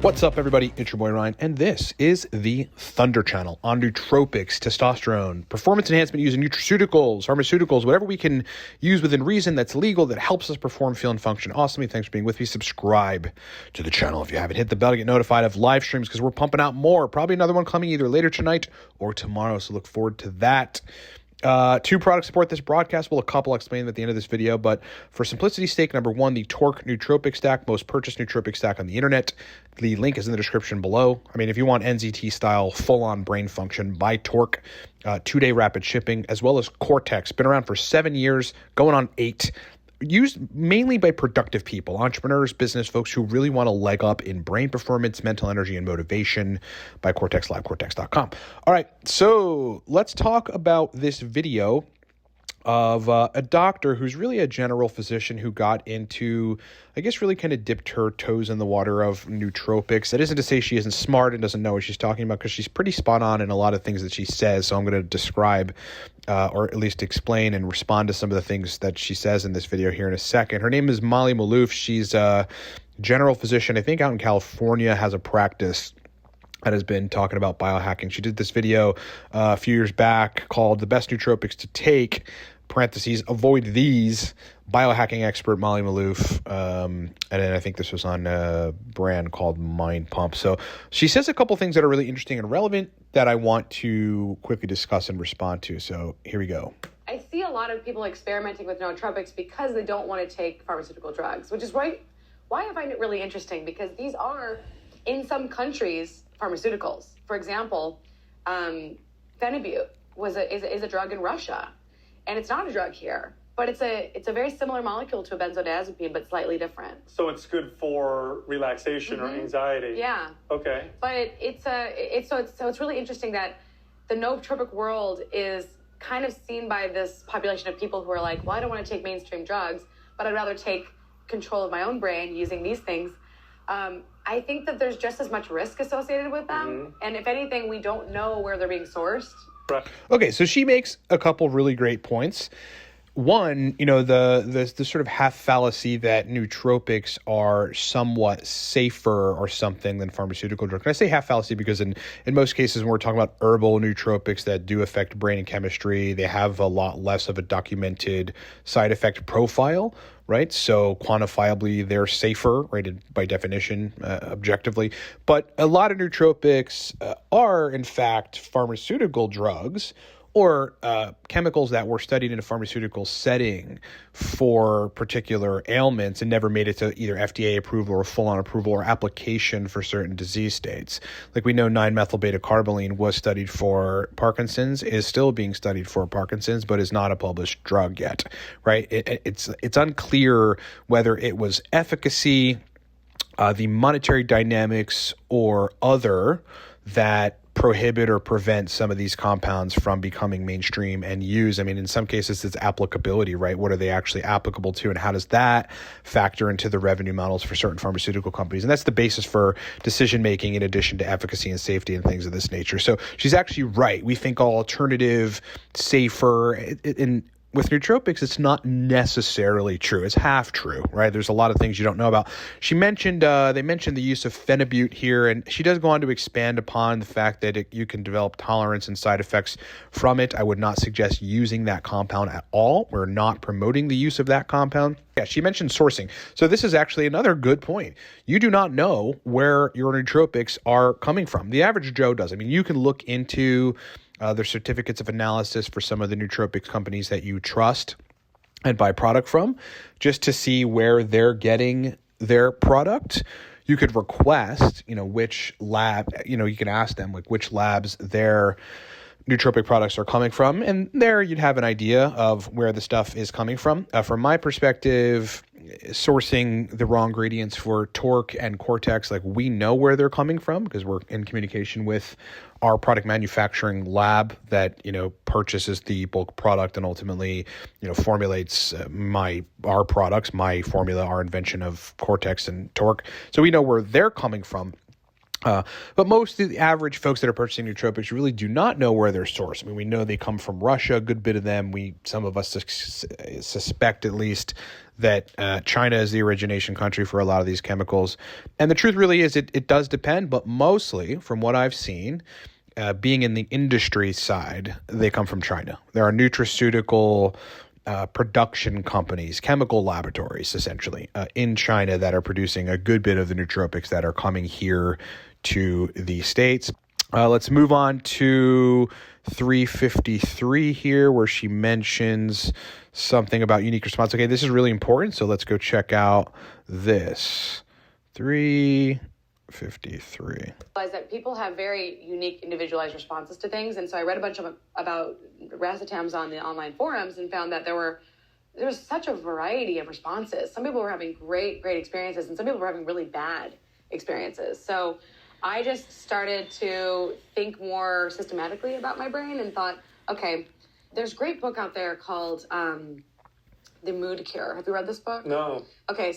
What's up, everybody? It's your boy Ryan, and this is the Thunder Channel on nootropics, testosterone, performance enhancement using nutraceuticals, pharmaceuticals, whatever we can use within reason that's legal that helps us perform, feel, and function awesomely. Thanks for being with me. Subscribe to the channel if you haven't. Hit the bell to get notified of live streams because we're pumping out more. Probably another one coming either later tonight or tomorrow, so look forward to that. Two products support this broadcast. Well, a couple I'll explain at the end of this video, but for simplicity's sake, number one, the Torque Nootropic Stack, most purchased nootropic stack on the internet. The link is in the description below. I mean, if you want NZT style full-on brain function, buy Torque, 2-day rapid shipping, as well as Cortex. Been around for 7 years, going on 8. Used mainly by productive people, entrepreneurs, business folks who really want to leg up in brain performance, mental energy, and motivation. By Cortex Live, cortex.com. All right, so let's talk about this video of a doctor who's really a general physician who got into, I guess, really kind of dipped her toes in the water of nootropics. That isn't to say she isn't smart and doesn't know what she's talking about, because she's pretty spot on in a lot of things that she says. So I'm going to describe or at least explain and respond to some of the things that she says in this video here in a second. Her name is Molly Maloof. She's a general physician, I think out in California, has a practice that has been talking about biohacking. She did this video a few years back called The Best Nootropics to Take, parentheses, avoid these, biohacking expert Molly Maloof. And then I think this was on a brand called Mind Pump. So she says a couple things that are really interesting and relevant that I want to quickly discuss and respond to. So here we go. I see a lot of people experimenting with nootropics because they don't want to take pharmaceutical drugs, which is why I find it really interesting, because these are, in some countries, pharmaceuticals. For example, Phenib is a drug in Russia, and it's not a drug here, but it's a very similar molecule to a benzodiazepine, but slightly different. So it's good for relaxation or anxiety. Yeah. Okay. But it's really interesting that the nootropic world is kind of seen by this population of people who are like, well, I don't want to take mainstream drugs, but I'd rather take control of my own brain using these things. I think that there's just as much risk associated with them. And if anything, we don't know where they're being sourced. Right. Okay, so she makes a couple really great points. One, you know, the sort of half fallacy that nootropics are somewhat safer or something than pharmaceutical drugs. And I say half fallacy because in most cases when we're talking about herbal nootropics that do affect brain and chemistry, they have a lot less of a documented side effect profile, right? So quantifiably, they're safer, right, by definition, objectively. But a lot of nootropics are, in fact, pharmaceutical drugs or chemicals that were studied in a pharmaceutical setting for particular ailments and never made it to either FDA approval or full-on approval or application for certain disease states. Like we know 9-methyl-beta-carboline was studied for Parkinson's, is still being studied for Parkinson's, but is not a published drug yet, right? It's unclear whether it was efficacy, the monetary dynamics, or other that prohibit or prevent some of these compounds from becoming mainstream and used. I mean, in some cases, it's applicability, right? What are they actually applicable to, and how does that factor into the revenue models for certain pharmaceutical companies? And that's the basis for decision-making in addition to efficacy and safety and things of this nature. So she's actually right. We think alternative, safer, with nootropics, it's not necessarily true. It's half true, right? There's a lot of things you don't know about. They mentioned the use of Phenib here, and she does go on to expand upon the fact that you can develop tolerance and side effects from it. I would not suggest using that compound at all. We're not promoting the use of that compound. Yeah, she mentioned sourcing. So this is actually another good point. You do not know where your nootropics are coming from. The average Joe does. I mean, you can look into their certificates of analysis for some of the nootropics companies that you trust and buy product from, just to see where they're getting their product. You could request, which lab, you can ask them like which labs their nootropic products are coming from, and there you'd have an idea of where the stuff is coming from. From my perspective, sourcing the raw ingredients for Torque and Cortex, like we know where they're coming from because we're in communication with our product manufacturing lab that, purchases the bulk product and ultimately, formulates our products, my formula, our invention of Cortex and Torque. So we know where they're coming from. But most of the average folks that are purchasing nootropics really do not know where they're sourced. I mean, we know they come from Russia, a good bit of them. Some of us suspect at least that China is the origination country for a lot of these chemicals. And the truth really is it does depend, but mostly from what I've seen, being in the industry side, they come from China. There are nutraceutical production companies, chemical laboratories, essentially, in China that are producing a good bit of the nootropics that are coming here to the States. Let's move on to 353 here, where she mentions something about unique response. Okay, this is really important, so let's go check out this. 353. Realize that people have very unique, individualized responses to things, and so I read a bunch about Racetams on the online forums and found that there was such a variety of responses. Some people were having great experiences, and some people were having really bad experiences. So I just started to think more systematically about my brain and thought, okay, there's a great book out there called The Mood Cure. Have you read this book? No. Okay,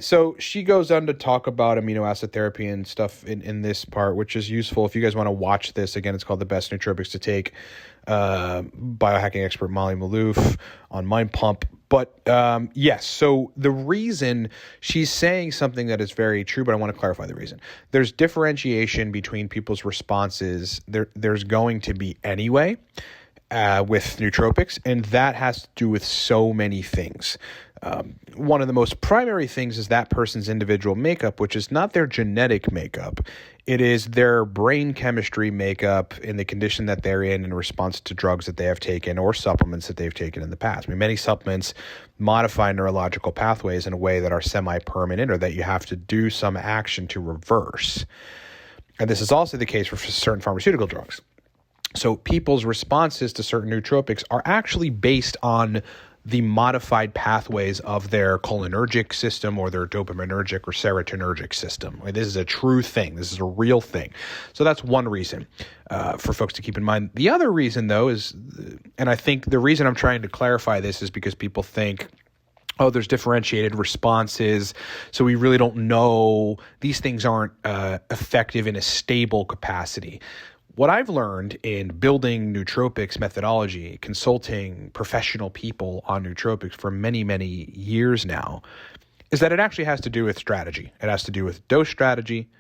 so she goes on to talk about amino acid therapy and stuff in this part, which is useful if you guys want to watch this. Again, it's called The Best Nootropics to Take, biohacking expert Molly Maloof on Mind Pump. But yes, so the reason she's saying something that is very true, but I want to clarify the reason. There's differentiation between people's responses. There's going to be anyway. With nootropics, and that has to do with so many things. One of the most primary things is that person's individual makeup, which is not their genetic makeup. It is their brain chemistry makeup in the condition that they're in response to drugs that they have taken or supplements that they've taken in the past. I mean, many supplements modify neurological pathways in a way that are semi-permanent or that you have to do some action to reverse. And this is also the case for certain pharmaceutical drugs. So people's responses to certain nootropics are actually based on the modified pathways of their cholinergic system or their dopaminergic or serotonergic system. This is a true thing. This is a real thing. So that's one reason for folks to keep in mind. The other reason, though, is, and I think the reason I'm trying to clarify this is because people think, oh, there's differentiated responses, so we really don't know. These things aren't effective in a stable capacity. What I've learned in building nootropics methodology, consulting professional people on nootropics for many, many years now, is that it actually has to do with strategy. It has to do with dose strategy,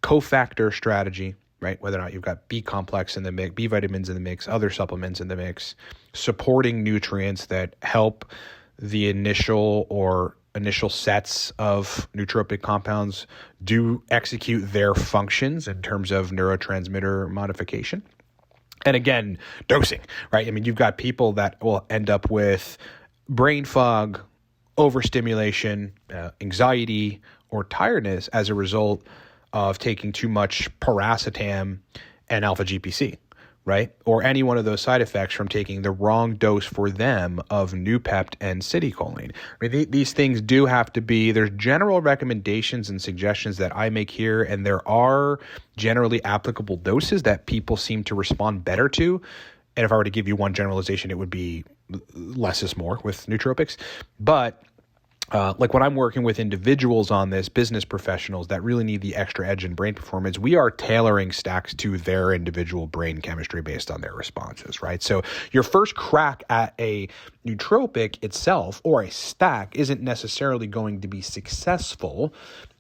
cofactor strategy, right? Whether or not you've got B complex in the mix, B vitamins in the mix, other supplements in the mix, supporting nutrients that help the initial sets of nootropic compounds do execute their functions in terms of neurotransmitter modification. And again, dosing, right? I mean, you've got people that will end up with brain fog, overstimulation, anxiety, or tiredness as a result of taking too much paracetam and alpha GPC. Right? Or any one of those side effects from taking the wrong dose for them of Noopept and citicoline. I mean, these things do have to be, there's general recommendations and suggestions that I make here, and there are generally applicable doses that people seem to respond better to. And if I were to give you one generalization, it would be less is more with nootropics. But like when I'm working with individuals on this, business professionals that really need the extra edge in brain performance, we are tailoring stacks to their individual brain chemistry based on their responses, right? So your first crack at a nootropic itself or a stack isn't necessarily going to be successful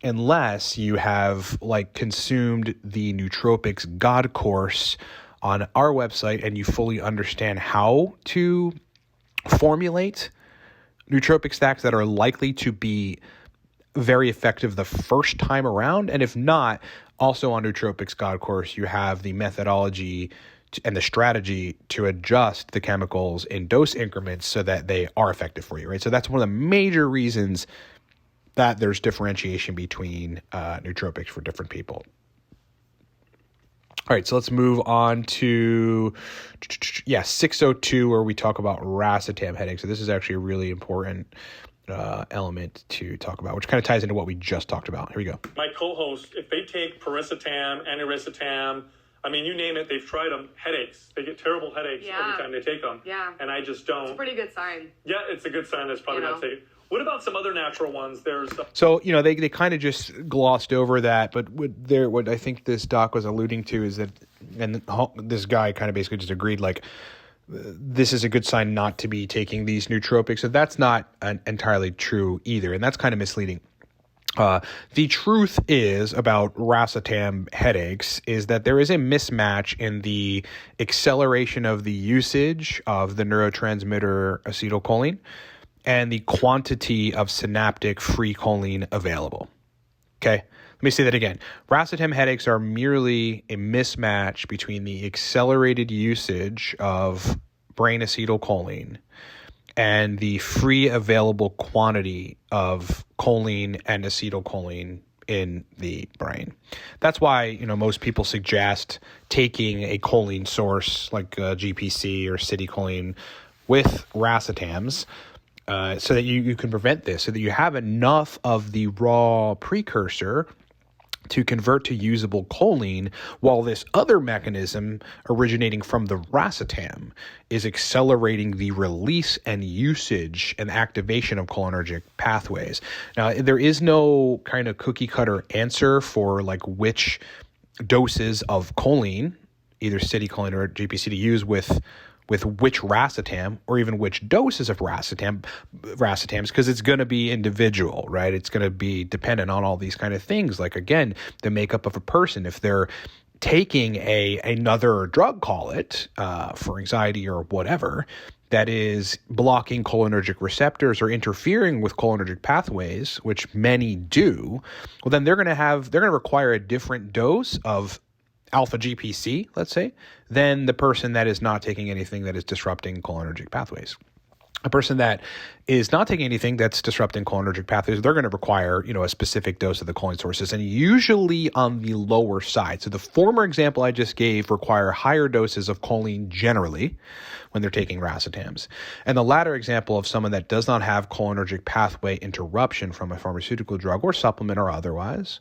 unless you have consumed the Nootropics God course on our website and you fully understand how to formulate nootropic stacks that are likely to be very effective the first time around. And if not, also on Nootropics God course, you have the methodology and the strategy to adjust the chemicals in dose increments so that they are effective for you, right? So that's one of the major reasons that there's differentiation between nootropics for different people. All right, so let's move on to 602, where we talk about Racetam headaches. So this is actually a really important element to talk about, which kind of ties into what we just talked about. Here we go. My co-hosts, if they take Racetam, Racetam, I mean, you name it, they've tried them, headaches. They get terrible headaches every time they take them. Yeah. And I just don't. It's a pretty good sign. Yeah, it's a good sign that's probably not taken. What about some other natural ones? There's So, they kind of just glossed over that, but what I think this doc was alluding to is that, and this guy kind of basically just agreed, like, this is a good sign not to be taking these nootropics. So that's not entirely true either, and that's kind of misleading. The truth is about Racetam headaches is that there is a mismatch in the acceleration of the usage of the neurotransmitter acetylcholine and the quantity of synaptic free choline available. Okay, let me say that again. Racetam headaches are merely a mismatch between the accelerated usage of brain acetylcholine and the free available quantity of choline and acetylcholine in the brain. That's why, most people suggest taking a choline source like GPC or citicholine with racetams, so that you can prevent this, so that you have enough of the raw precursor to convert to usable choline, while this other mechanism originating from the racetam is accelerating the release and usage and activation of cholinergic pathways. Now, there is no kind of cookie cutter answer for like which doses of choline, either citicholine or GPC, to use with which racetam, or even which doses of racetams, because it's going to be individual, right? It's going to be dependent on all these kind of things. Like, again, the makeup of a person. If they're taking another drug, call it, for anxiety or whatever, that is blocking cholinergic receptors or interfering with cholinergic pathways, which many do, well, then they're going to require a different dose of alpha GPC, let's say, than the person that is not taking anything that is disrupting cholinergic pathways. A person that is not taking anything that's disrupting cholinergic pathways, they're going to require, a specific dose of the choline sources, and usually on the lower side. So the former example I just gave require higher doses of choline generally when they're taking racetams. And the latter example of someone that does not have cholinergic pathway interruption from a pharmaceutical drug or supplement or otherwise,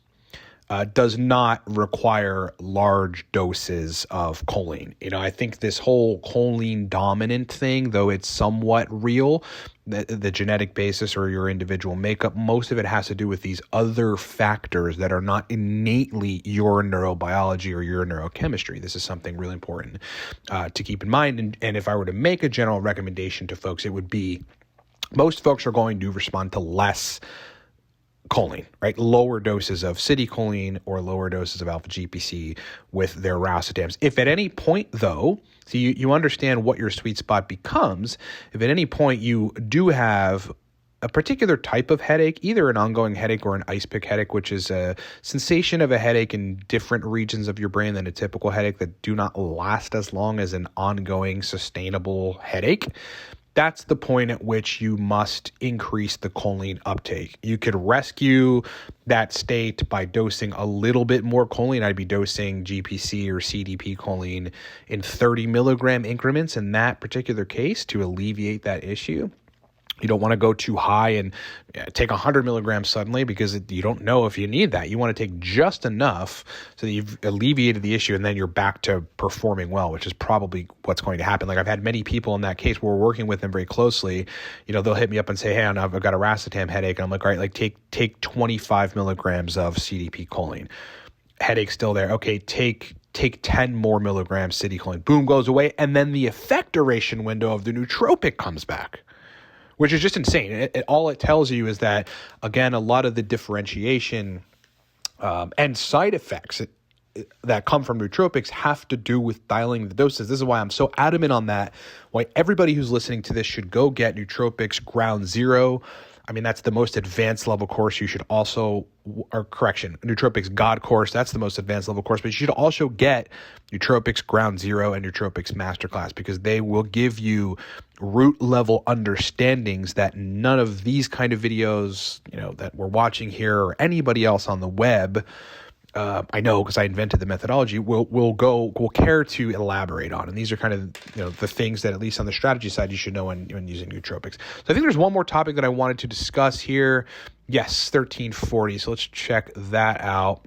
does not require large doses of choline. I think this whole choline dominant thing, though it's somewhat real, the genetic basis or your individual makeup, most of it has to do with these other factors that are not innately your neurobiology or your neurochemistry. This is something really important to keep in mind. And if I were to make a general recommendation to folks, it would be most folks are going to respond to less choline, right? Lower doses of citicholine or lower doses of alpha GPC with their racetams. If at any point, though, so you understand what your sweet spot becomes, if at any point you do have a particular type of headache, either an ongoing headache or an ice pick headache, which is a sensation of a headache in different regions of your brain than a typical headache that do not last as long as an ongoing sustainable headache, that's the point at which you must increase the choline uptake. You could rescue that state by dosing a little bit more choline. I'd be dosing GPC or CDP choline in 30 milligram increments in that particular case to alleviate that issue. You don't want to go too high and take 100 milligrams suddenly, because you don't know if you need that. You want to take just enough so that you've alleviated the issue, and then you're back to performing well, which is probably what's going to happen. Like, I've had many people in that case where we're working with them very closely. They'll hit me up and say, hey, I've got a racetam headache. And I'm like, all right, like take 25 milligrams of CDP choline. Headache's still there. Okay, take 10 more milligrams citicholine. Boom, goes away. And then the effect duration window of the nootropic comes back, which is just insane. All it tells you is that, again, a lot of the differentiation and side effects that come from nootropics have to do with dialing the doses. This is why I'm so adamant on that, why everybody who's listening to this should go get Nootropics Ground Zero. I mean, that's the most advanced level course. You should also, Nootropics God course. That's the most advanced level course. But you should also get Nootropics Ground Zero and Nootropics Masterclass, because they will give you root level understandings that none of these kind of videos, that we're watching here or anybody else on the web, I know because I invented the methodology, will care to elaborate on. And these are kind of the things that, at least on the strategy side, you should know when using nootropics. So I think there's one more topic that I wanted to discuss here. Yes, 1340. So let's check that out,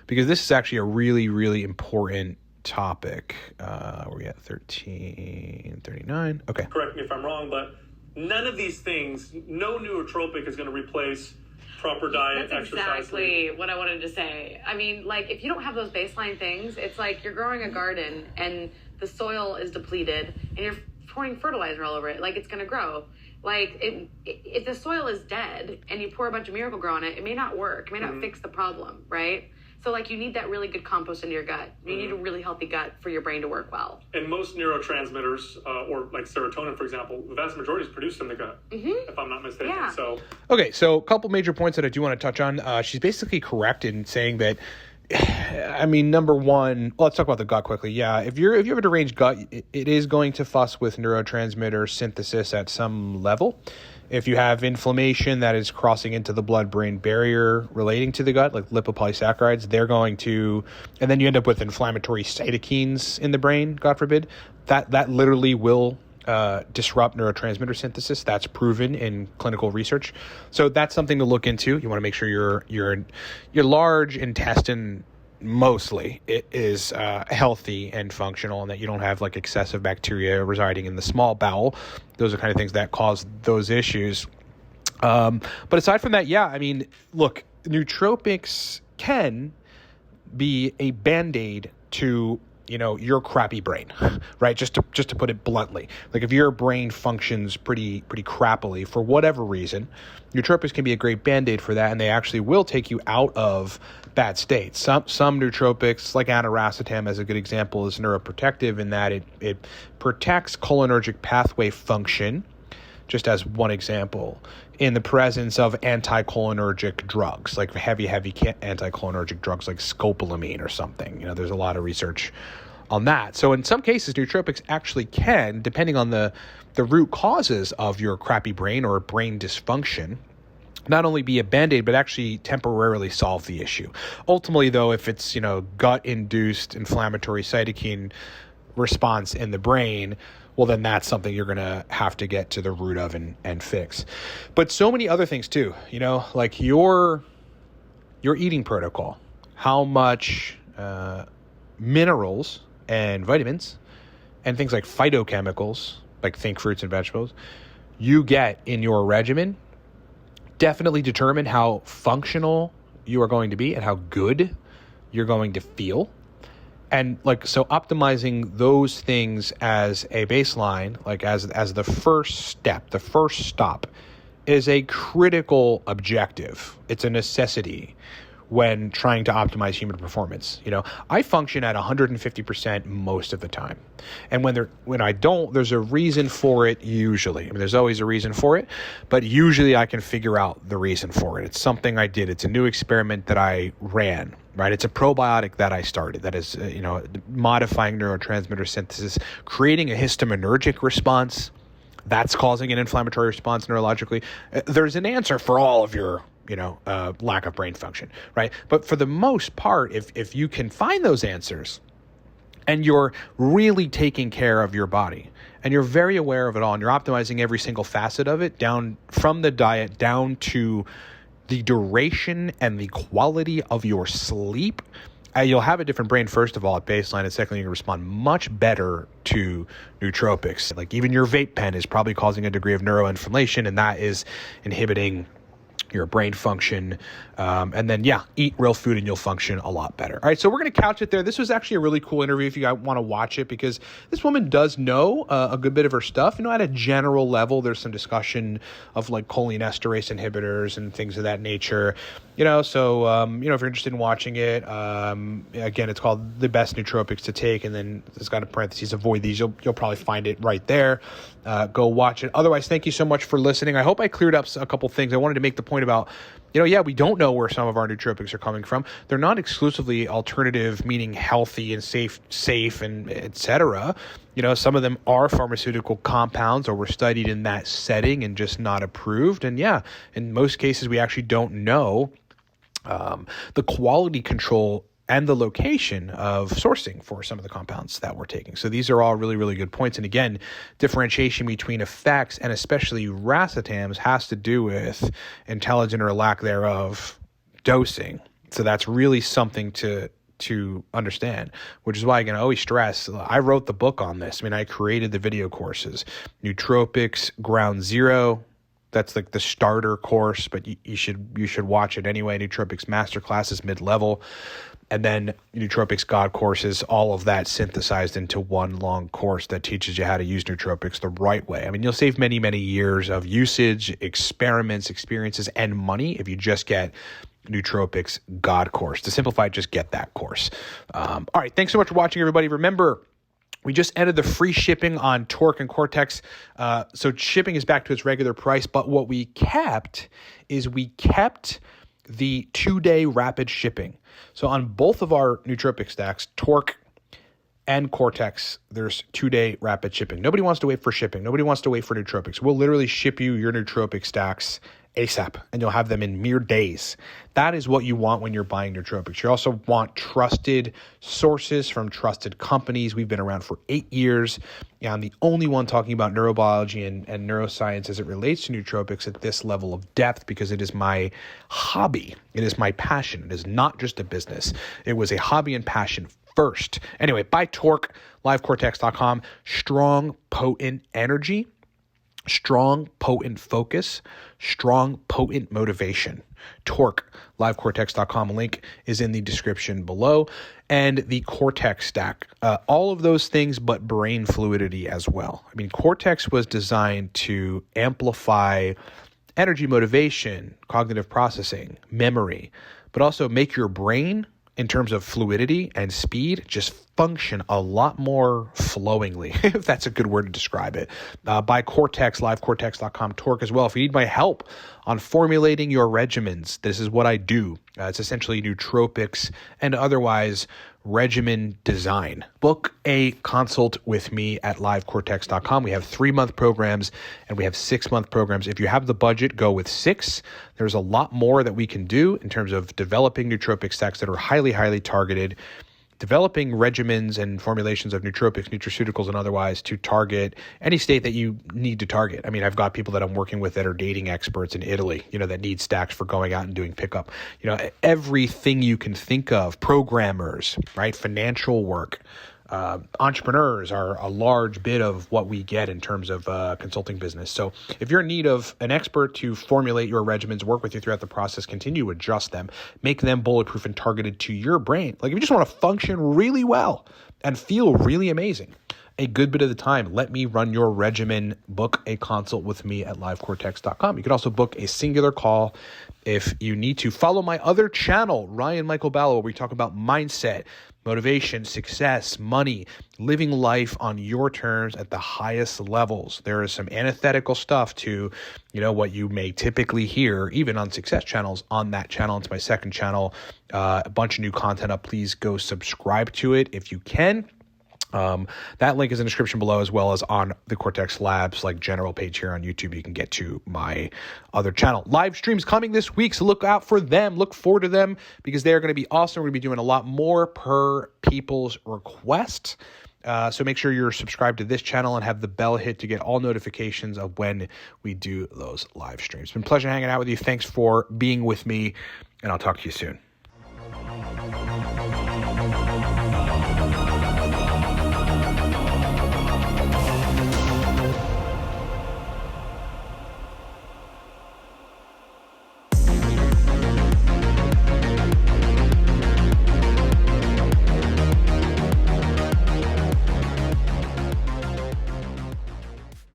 because this is actually a really, really important topic. We're at 1339. Okay. Correct me if I'm wrong, but None of these things, no nootropic is going to replace proper diet, That's exercise. exactly what I wanted to say. I mean, like, if you don't have those baseline things, it's like you're growing a garden and the soil is depleted and you're pouring fertilizer all over it. Like, it's going to grow. Like, if the soil is dead and you pour a bunch of Miracle-Gro on it, it may not work. It may not fix the problem, right? So, like, you need that really good compost into your gut. You need a really healthy gut for your brain to work well. And most neurotransmitters, or like serotonin, for example, the vast majority is produced in the gut, if I'm not mistaken. Yeah. So, Okay, so a couple major points that I do want to touch on. She's basically correct in saying that, I mean, number one, let's talk about the gut quickly. Yeah, if you have a deranged gut, it is going to fuss with neurotransmitter synthesis at some level. If you have inflammation that is crossing into the blood-brain barrier relating to the gut, like lipopolysaccharides, they're going to, and then you end up with inflammatory cytokines in the brain, God forbid, that literally will disrupt neurotransmitter synthesis. That's proven in clinical research. So that's something to look into. You want to make sure your large intestine mostly it is healthy and functional, and that you don't have like excessive bacteria residing in the small bowel. Those are kind of things that cause those issues. But aside from that, yeah, I mean, look, nootropics can be a Band-Aid to, you know, your crappy brain, right? Just to put it bluntly, like if your brain functions pretty crappily for whatever reason, nootropics can be a great Band-Aid for that, and they actually will take you out of bad states. Some nootropics, like Racetam as a good example, is neuroprotective in that it protects cholinergic pathway function, just as one example, in the presence of anticholinergic drugs, like heavy anticholinergic drugs like scopolamine or something. You know, there's a lot of research on that. So in some cases, nootropics actually can, depending on the root causes of your crappy brain or brain dysfunction, not only be a Band-Aid, but actually temporarily solve the issue. Ultimately, though, if it's, you know, gut-induced inflammatory cytokine response in the brain, well, then that's something you're going to have to get to the root of and fix. But so many other things too, you know, like your eating protocol, how much minerals and vitamins and things like phytochemicals, like think fruits and vegetables, you get in your regimen definitely determine how functional you are going to be and how good you're going to feel. And like, so optimizing those things as a baseline, like as the first step, the first stop, is a critical objective. It's a necessity when trying to optimize human performance. You know, I function at 150% most of the time. And when I don't, there's a reason for it usually. I mean, there's always a reason for it, but usually I can figure out the reason for it. It's something I did. It's a new experiment that I ran, right? It's a probiotic that I started that is, modifying neurotransmitter synthesis, creating a histaminergic response that's causing an inflammatory response neurologically. There's an answer for all of your lack of brain function, right? But for the most part, if you can find those answers and you're really taking care of your body and you're very aware of it all and you're optimizing every single facet of it, down from the diet down to the duration and the quality of your sleep, you'll have a different brain, first of all, at baseline, and secondly, you can respond much better to nootropics. Like even your vape pen is probably causing a degree of neuroinflammation, and that is inhibiting your brain function. And then, eat real food and you'll function a lot better. All right, so we're going to couch it there. This was actually a really cool interview if you guys want to watch it, because this woman does know a good bit of her stuff. At a general level, there's some discussion of like cholinesterase inhibitors and things of that nature. So if you're interested in watching it, again, it's called The Best Nootropics to Take, and then it's got a parentheses, avoid these. You'll probably find it right there. Go watch it. Otherwise, thank you so much for listening. I hope I cleared up a couple things. I wanted to make the point about, we don't know where some of our nootropics are coming from. They're not exclusively alternative, meaning healthy and safe and et cetera. Some of them are pharmaceutical compounds or were studied in that setting and just not approved. And in most cases, we actually don't know the quality control and the location of sourcing for some of the compounds that we're taking. So these are all really, really good points. And again, differentiation between effects and especially racetams has to do with intelligent or lack thereof dosing. So that's really something to to understand, which is why, again, I always stress, I wrote the book on this. I mean, I created the video courses, Nootropics Ground Zero. That's like the starter course, but you should watch it anyway. Nootropics Masterclass is mid-level. And then Nootropics God courses, all of that synthesized into one long course that teaches you how to use nootropics the right way. I mean, you'll save many, many years of usage, experiments, experiences, and money if you just get Nootropics God course. To simplify, just get that course. All right. Thanks so much for watching, everybody. Remember, we just ended the free shipping on Torque and Cortex. So shipping is back to its regular price. But what we kept is the 2-day rapid shipping. So on both of our nootropic stacks, Torque and Cortex, there's 2-day rapid shipping. Nobody wants to wait for shipping. Nobody wants to wait for nootropics. We'll literally ship you your nootropic stacks ASAP, and you'll have them in mere days. That is what you want when you're buying nootropics. You also want trusted sources from trusted companies. We've been around for 8 years. I'm the only one talking about neurobiology and neuroscience as it relates to nootropics at this level of depth, because it is my hobby. It is my passion. It is not just a business. It was a hobby and passion first. Anyway, buy Torque, livecortex.com. Strong, potent energy. Strong, potent focus, strong, potent motivation. Torque, livecortex.com. Link is in the description below. And the Cortex stack. All of those things, but brain fluidity as well. I mean, Cortex was designed to amplify energy, motivation, cognitive processing, memory, but also make your brain, in terms of fluidity and speed, just function a lot more flowingly, if that's a good word to describe it. Buy Cortex, livecortex.com, Torque as well. If you need my help on formulating your regimens, this is what I do. It's essentially nootropics and otherwise regimen design. Book a consult with me at livecortex.com. We have 3-month programs and we have 6-month programs. If you have the budget, go with 6. There's a lot more that we can do in terms of developing nootropic stacks that are highly, highly targeted, developing regimens and formulations of nootropics, nutraceuticals, and otherwise to target any state that you need to target. I mean, I've got people that I'm working with that are dating experts in Italy, that need stacks for going out and doing pickup. Everything you can think of, programmers, right? Financial work. Entrepreneurs are a large bit of what we get in terms of consulting business. So if you're in need of an expert to formulate your regimens, work with you throughout the process, continue to adjust them, make them bulletproof and targeted to your brain. Like if you just want to function really well and feel really amazing a good bit of the time, let me run your regimen. Book a consult with me at livecortex.com. You can also book a singular call if you need to. Follow my other channel, Ryan Michael Ballo, where we talk about mindset, motivation, success, money, living life on your terms at the highest levels. There is some antithetical stuff to, what you may typically hear, even on success channels, on that channel. It's my second channel. A bunch of new content up. Please go subscribe to it if you can. That link is in the description below, as well as on the Cortex Labs general page here on YouTube. You can get to my other channel. Live streams coming this week, so look out for them. Look forward to them because they are going to be awesome. We're going to be doing a lot more per people's request. So make sure you're subscribed to this channel and have the bell hit to get all notifications of when we do those live streams. It's been a pleasure hanging out with you. Thanks for being with me, and I'll talk to you soon.